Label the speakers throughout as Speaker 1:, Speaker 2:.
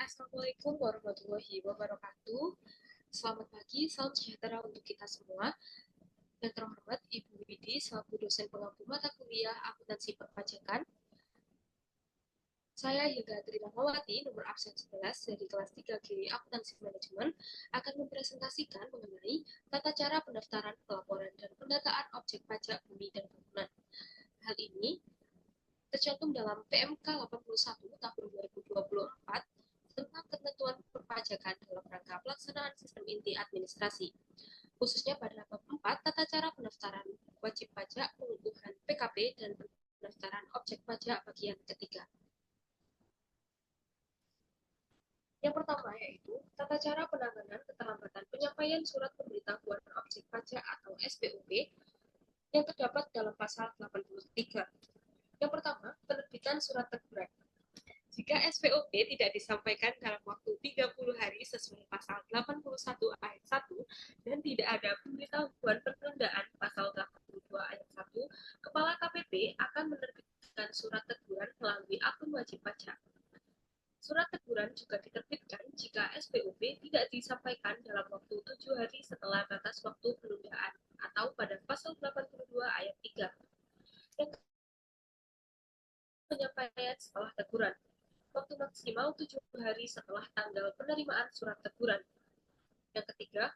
Speaker 1: Assalamualaikum warahmatullahi wabarakatuh. Selamat pagi, salam sejahtera untuk kita semua. Yang terhormat Ibu Widi selaku dosen pengampu mata kuliah akuntansi perpajakan. Saya Hilda Trinawati, nomor absen 11 dari kelas 3G Akuntansi Manajemen, akan mempresentasikan mengenai tata cara pendaftaran, pelaporan, dan pendataan objek pajak bumi dan bangunan. Hal ini tercantum dalam PMK 81 tahun 2024 tentang ketentuan perpajakan dalam rangka pelaksanaan sistem inti administrasi, khususnya pada bab 4 tata cara pendaftaran wajib pajak, pengukuhan PKP, dan pendaftaran objek pajak bagian ketiga. Yang pertama yaitu tata cara penanganan keterlambatan penyampaian surat pemberitahuan objek pajak atau SPOP yang terdapat dalam pasal 83. Yang pertama, penerbitan surat teguran. Jika SPOP tidak disampaikan dalam waktu 30 hari sesuai pasal 81 ayat 1 dan tidak ada pemberitahuan penundaan pasal 82 ayat 1, Kepala KPP akan menerbitkan surat teguran melalui akun wajib pajak. Surat teguran juga diterbitkan jika SPOP tidak disampaikan dalam waktu 7 hari setelah batas waktu penundaan atau pada pasal 82 ayat 3. Yang penyampaian setelah teguran, waktu maksimal 7 hari setelah tanggal penerimaan surat teguran. Yang ketiga,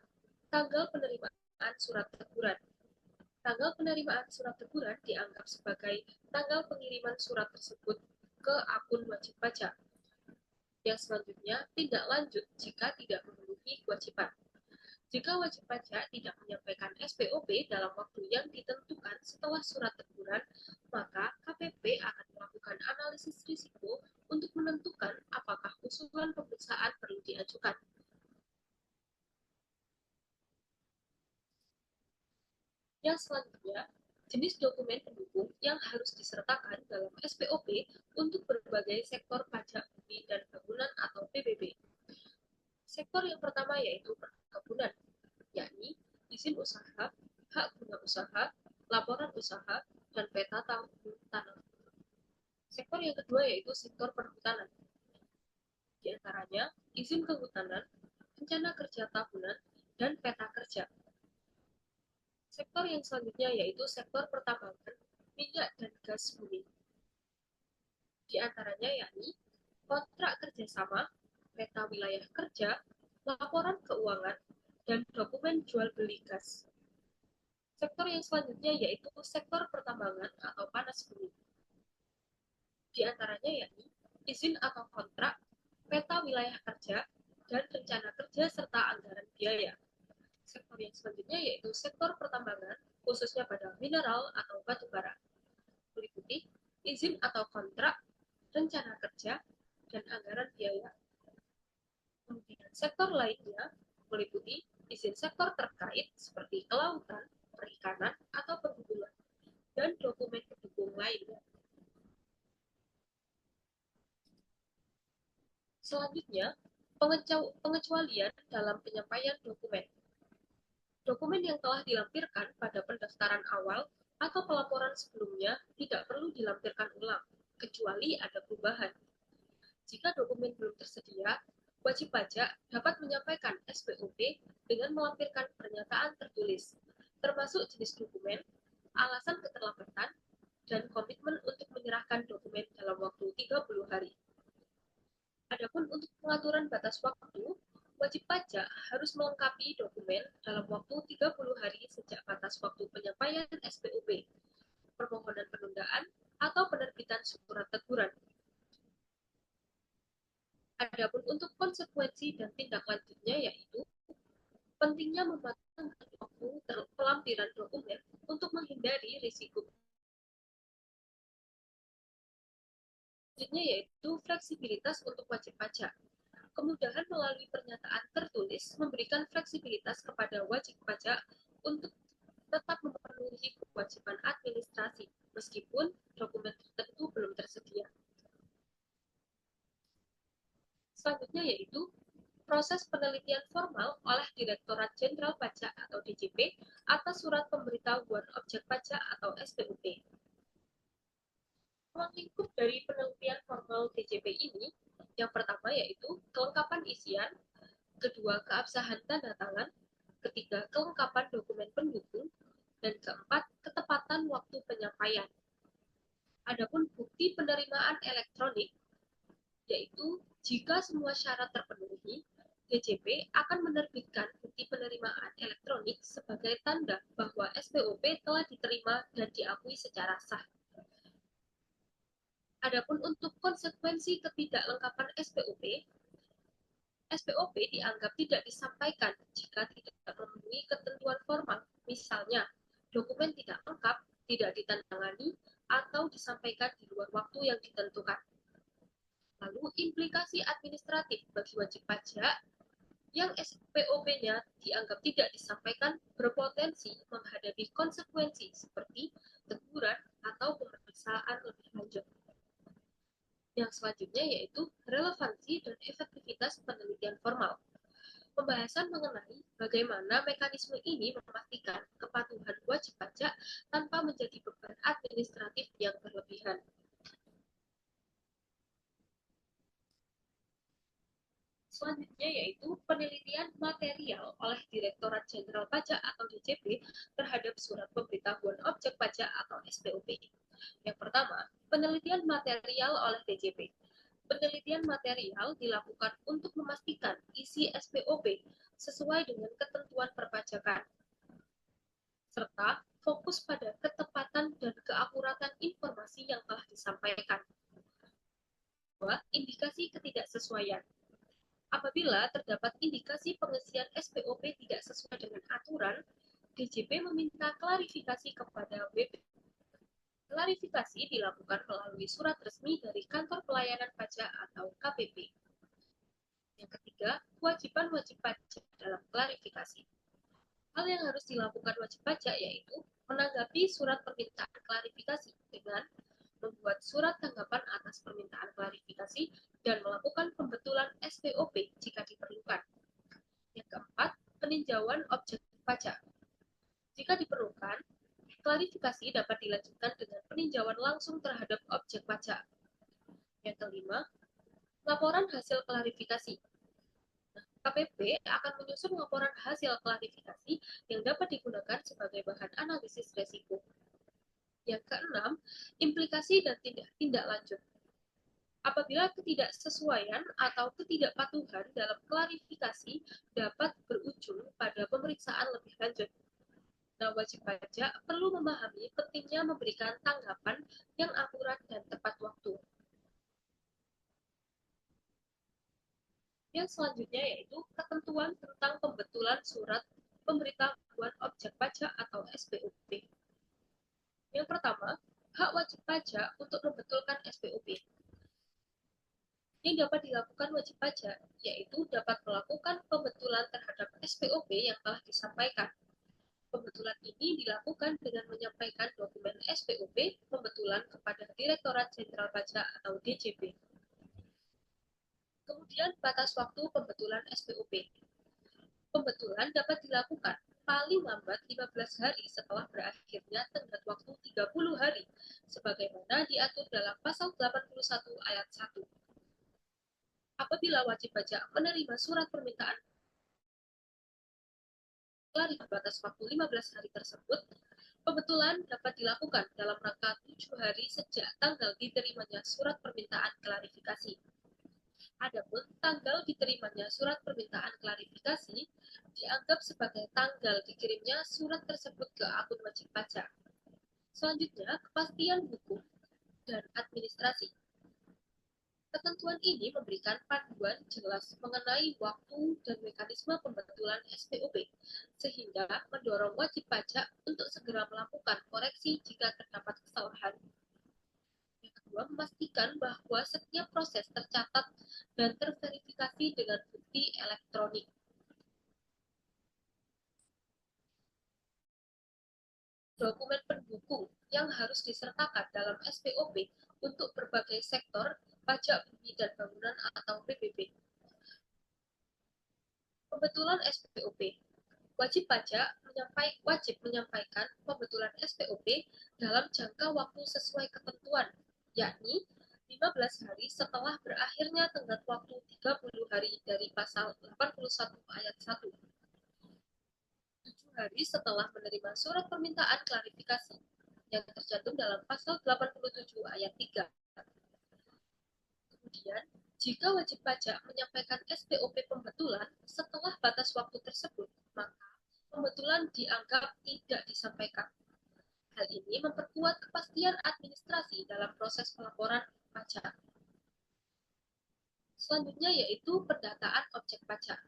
Speaker 1: tanggal penerimaan surat teguran. Tanggal penerimaan surat teguran dianggap sebagai tanggal pengiriman surat tersebut ke akun wajib pajak. Yang selanjutnya, tindak lanjut jika tidak memenuhi kewajiban. Jika wajib pajak tidak menyampaikan SPOP dalam waktu yang ditentukan setelah surat teguran, maka KPP akan melakukan analisis risiko untuk menentukan apakah usulan pemeriksaan perlu diajukan. Yang selanjutnya, jenis dokumen pendukung yang harus disertakan dalam SPOP untuk berbagai sektor pajak bumi dan bangunan atau PBB. Sektor yang pertama yaitu perkebunan, yakni izin usaha, hak guna usaha, laporan usaha, dan peta tanah. Sektor yang kedua yaitu sektor perhutanan, di antaranya izin kehutanan, rencana kerja tahunan, dan peta kerja. Sektor yang selanjutnya yaitu sektor pertambangan, minyak dan gas bumi. Di antaranya yakni kontrak kerjasama, peta wilayah kerja, laporan keuangan, dan dokumen jual beli gas. Sektor yang selanjutnya yaitu sektor pertambangan atau panas bumi. Di antaranya yakni izin atau kontrak, peta wilayah kerja, dan rencana kerja serta anggaran biaya. Sektor yang selanjutnya yaitu sektor pertambangan, khususnya pada mineral atau batu bara. Meliputi izin atau kontrak, rencana kerja, dan anggaran biaya. Kemudian sektor lainnya meliputi izin sektor terkait seperti kelautan, perikanan, atau perhubungan, dan dokumen pendukung lainnya. Selanjutnya, pengecualian dalam penyampaian dokumen. Dokumen yang telah dilampirkan pada pendaftaran awal atau pelaporan sebelumnya tidak perlu dilampirkan ulang, kecuali ada perubahan. Jika dokumen belum tersedia, wajib pajak dapat menyampaikan SPOP dengan melampirkan pernyataan tertulis, termasuk jenis dokumen, alasan keterlambatan, dan komitmen untuk menyerahkan dokumen dalam waktu 30 hari. Adapun untuk pengaturan batas waktu, wajib pajak harus melengkapi dokumen dalam waktu 30 hari sejak batas waktu penyampaian SPOP, permohonan penundaan, atau penerbitan surat teguran. Adapun untuk konsekuensi dan tindak lanjutnya yaitu pentingnya mematangkan waktu pelampiran dokumen untuk menghindari risiko. Selanjutnya yaitu fleksibilitas untuk wajib pajak. Kemudahan melalui pernyataan tertulis memberikan fleksibilitas kepada wajib pajak untuk tetap memenuhi kewajiban administrasi meskipun dokumen tertentu belum tersedia. Selanjutnya yaitu proses penelitian formal oleh Direktorat Jenderal Pajak atau DJP atas surat pemberitahuan objek pajak atau SPOP. Ruang lingkup dari penelitian formal DJP ini, yang pertama pertama yaitu kelengkapan isian, kedua keabsahan tanda tangan, ketiga kelengkapan dokumen pendukung, dan keempat ketepatan waktu penyampaian. Adapun bukti penerimaan elektronik yaitu jika semua syarat terpenuhi, DJP akan menerbitkan bukti penerimaan elektronik sebagai tanda bahwa SPOP telah diterima dan diakui secara sah. Adapun untuk konsekuensi ketidaklengkapan SPOP dianggap tidak disampaikan jika tidak memenuhi ketentuan formal, misalnya dokumen tidak lengkap, tidak ditandatangani, atau disampaikan di luar waktu yang ditentukan. Lalu implikasi administratif bagi wajib pajak yang SPOP-nya dianggap tidak disampaikan berpotensi menghadapi konsekuensi seperti teguran atau pemeriksaan lebih lanjut. Yang selanjutnya yaitu relevansi dan efektivitas penelitian formal. Pembahasan mengenai bagaimana mekanisme ini memastikan kepatuhan wajib pajak tanpa menjadi beban administratif yang berlebihan. Selanjutnya yaitu penelitian material oleh Direktorat Jenderal Pajak atau DJP terhadap surat pemberitahuan objek pajak atau SPOP. Yang pertama, penelitian material oleh DJP. Penelitian material dilakukan untuk memastikan isi SPOP sesuai dengan ketentuan perpajakan, serta fokus pada ketepatan dan keakuratan informasi yang telah disampaikan. Kedua, indikasi ketidaksesuaian. Apabila terdapat indikasi pengisian SPOP tidak sesuai dengan aturan, DJP meminta klarifikasi kepada WP. Klarifikasi dilakukan melalui surat resmi dari Kantor Pelayanan Pajak atau KPP. Yang ketiga, kewajiban wajib pajak dalam klarifikasi. Hal yang harus dilakukan wajib pajak yaitu menanggapi surat permintaan klarifikasi dengan membuat surat tanggapan atas permintaan klarifikasi dan melakukan pembetulan SPOP jika diperlukan. Yang keempat, peninjauan objek pajak. Jika diperlukan, klarifikasi dapat dilanjutkan dengan peninjauan langsung terhadap objek pajak. Yang kelima, laporan hasil klarifikasi. KPP akan menyusun laporan hasil klarifikasi yang dapat digunakan sebagai bahan analisis resiko. Yang keenam, implikasi dan tindak lanjut. Apabila ketidaksesuaian atau ketidakpatuhan dalam klarifikasi dapat berujung pada pemeriksaan lebih lanjut. Nah, wajib pajak perlu memahami pentingnya memberikan tanggapan yang akurat dan tepat waktu. Yang selanjutnya yaitu ketentuan tentang pembetulan surat pemberitahuan objek pajak atau SPOP. Yang pertama, hak wajib pajak untuk membetulkan SPOP. Yang dapat dilakukan wajib pajak yaitu dapat melakukan pembetulan terhadap SPOP yang telah disampaikan. Pembetulan ini dilakukan dengan menyampaikan dokumen SPOP pembetulan kepada Direktorat Jenderal Pajak atau DJP. Kemudian batas waktu pembetulan SPOP. Pembetulan dapat dilakukan paling lambat 15 hari setelah berakhirnya tenggat waktu 30 hari, sebagaimana diatur dalam pasal 81 ayat 1. Apabila wajib pajak menerima surat permintaan klarifikasi batas waktu 15 hari tersebut, pembetulan dapat dilakukan dalam rangka 7 hari sejak tanggal diterimanya surat permintaan klarifikasi. Adapun tanggal diterimanya surat permintaan klarifikasi dianggap sebagai tanggal dikirimnya surat tersebut ke akun wajib pajak. Selanjutnya, kepastian hukum dan administrasi. Ketentuan ini memberikan panduan jelas mengenai waktu dan mekanisme pembetulan SPOP, sehingga mendorong wajib pajak untuk segera melakukan koreksi jika terdapat kesalahan. Yang kedua, memastikan bahwa setiap proses tercatat dan terverifikasi dengan bukti elektronik. Dokumen pendukung yang harus disertakan dalam SPOP untuk berbagai sektor pajak bumi dan bangunan atau PBB. Pembetulan SPOP. Wajib pajak wajib menyampaikan pembetulan SPOP dalam jangka waktu sesuai ketentuan, yakni 15 hari setelah berakhirnya tenggat waktu hari dari pasal 81 ayat 1. 7 hari setelah menerima surat permintaan klarifikasi yang tercantum dalam pasal 87 ayat 3. Kemudian, jika wajib pajak menyampaikan SPOP pembetulan setelah batas waktu tersebut, maka pembetulan dianggap tidak disampaikan. Hal ini memperkuat kepastian administrasi dalam proses pelaporan pajak. Selanjutnya yaitu pendataan objek pajak.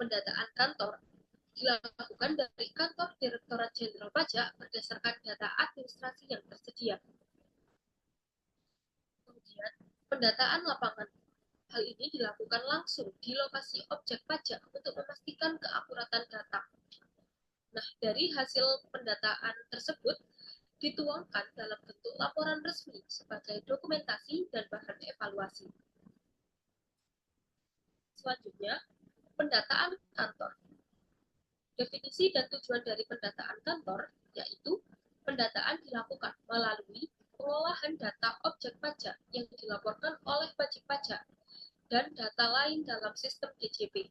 Speaker 1: Pendataan kantor dilakukan dari kantor Direktorat Jenderal Pajak berdasarkan data administrasi yang tersedia. Kemudian, pendataan lapangan. Hal ini dilakukan langsung di lokasi objek pajak untuk memastikan keakuratan data. Nah, dari hasil pendataan tersebut dituangkan dalam bentuk laporan resmi sebagai dokumentasi dan bahan evaluasi. Selanjutnya, pendataan kantor. Definisi dan tujuan dari pendataan kantor yaitu pendataan dilakukan melalui pengolahan data objek pajak yang dilaporkan oleh wajib pajak dan data lain dalam sistem DJP.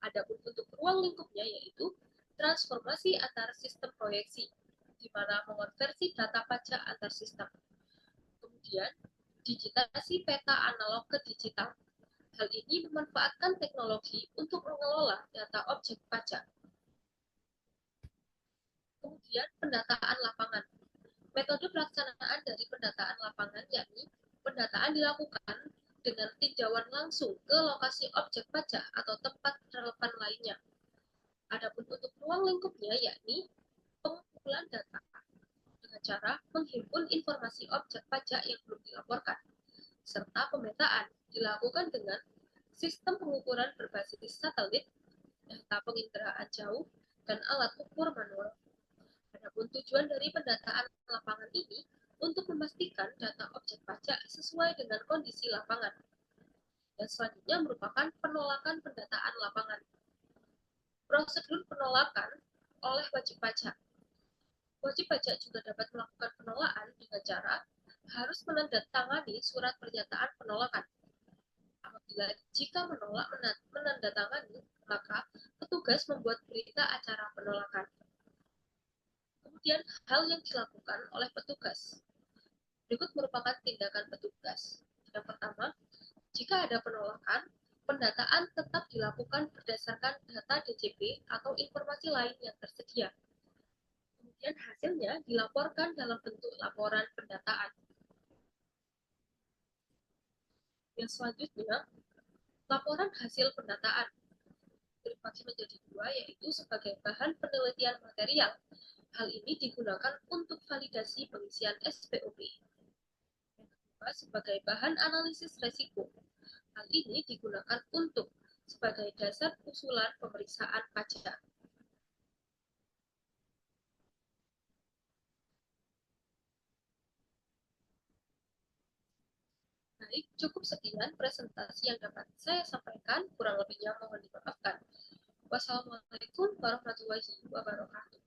Speaker 1: Adapun untuk ruang lingkupnya yaitu transformasi antar sistem proyeksi, di mana mengonversi data pajak antar sistem. Kemudian, digitasi peta analog ke digital. Hal ini memanfaatkan teknologi untuk mengelola data objek pajak. Kemudian, pendataan lapangan. Metode pelaksanaan dari pendataan lapangan yakni pendataan dilakukan dengan tinjauan langsung ke lokasi objek pajak atau tempat relevan lainnya. Adapun untuk ruang lingkupnya yakni pengumpulan data dengan cara menghimpun informasi objek pajak yang belum dilaporkan, serta pemetaan dilakukan dengan sistem pengukuran berbasis satelit, data penginderaan jauh, dan alat ukur manual. Adapun tujuan dari pendataan lapangan ini untuk memastikan data objek pajak sesuai dengan kondisi lapangan. Dan selanjutnya merupakan penolakan pendataan lapangan. Prosedur penolakan oleh wajib pajak. Wajib pajak juga dapat melakukan penolakan dengan cara harus menandatangani surat pernyataan penolakan. Apabila jika menolak menandatangani, maka petugas membuat berita acara penolakan. Kemudian hal yang dilakukan oleh petugas. Berikut merupakan tindakan petugas. Yang pertama, jika ada penolakan, pendataan tetap dilakukan berdasarkan data DJP atau informasi lain yang tersedia. Kemudian hasilnya dilaporkan dalam bentuk laporan pendataan. Yang selanjutnya, laporan hasil pendataan terbagi menjadi dua, yaitu sebagai bahan penelitian material. Hal ini digunakan untuk validasi pengisian SPOP. Yang kedua, sebagai bahan analisis resiko. Hal ini digunakan untuk sebagai dasar usulan pemeriksaan pajak. Baik, cukup sekian presentasi yang dapat saya sampaikan. Kurang lebihnya mohon dimaafkan. Wassalamualaikum warahmatullahi wabarakatuh.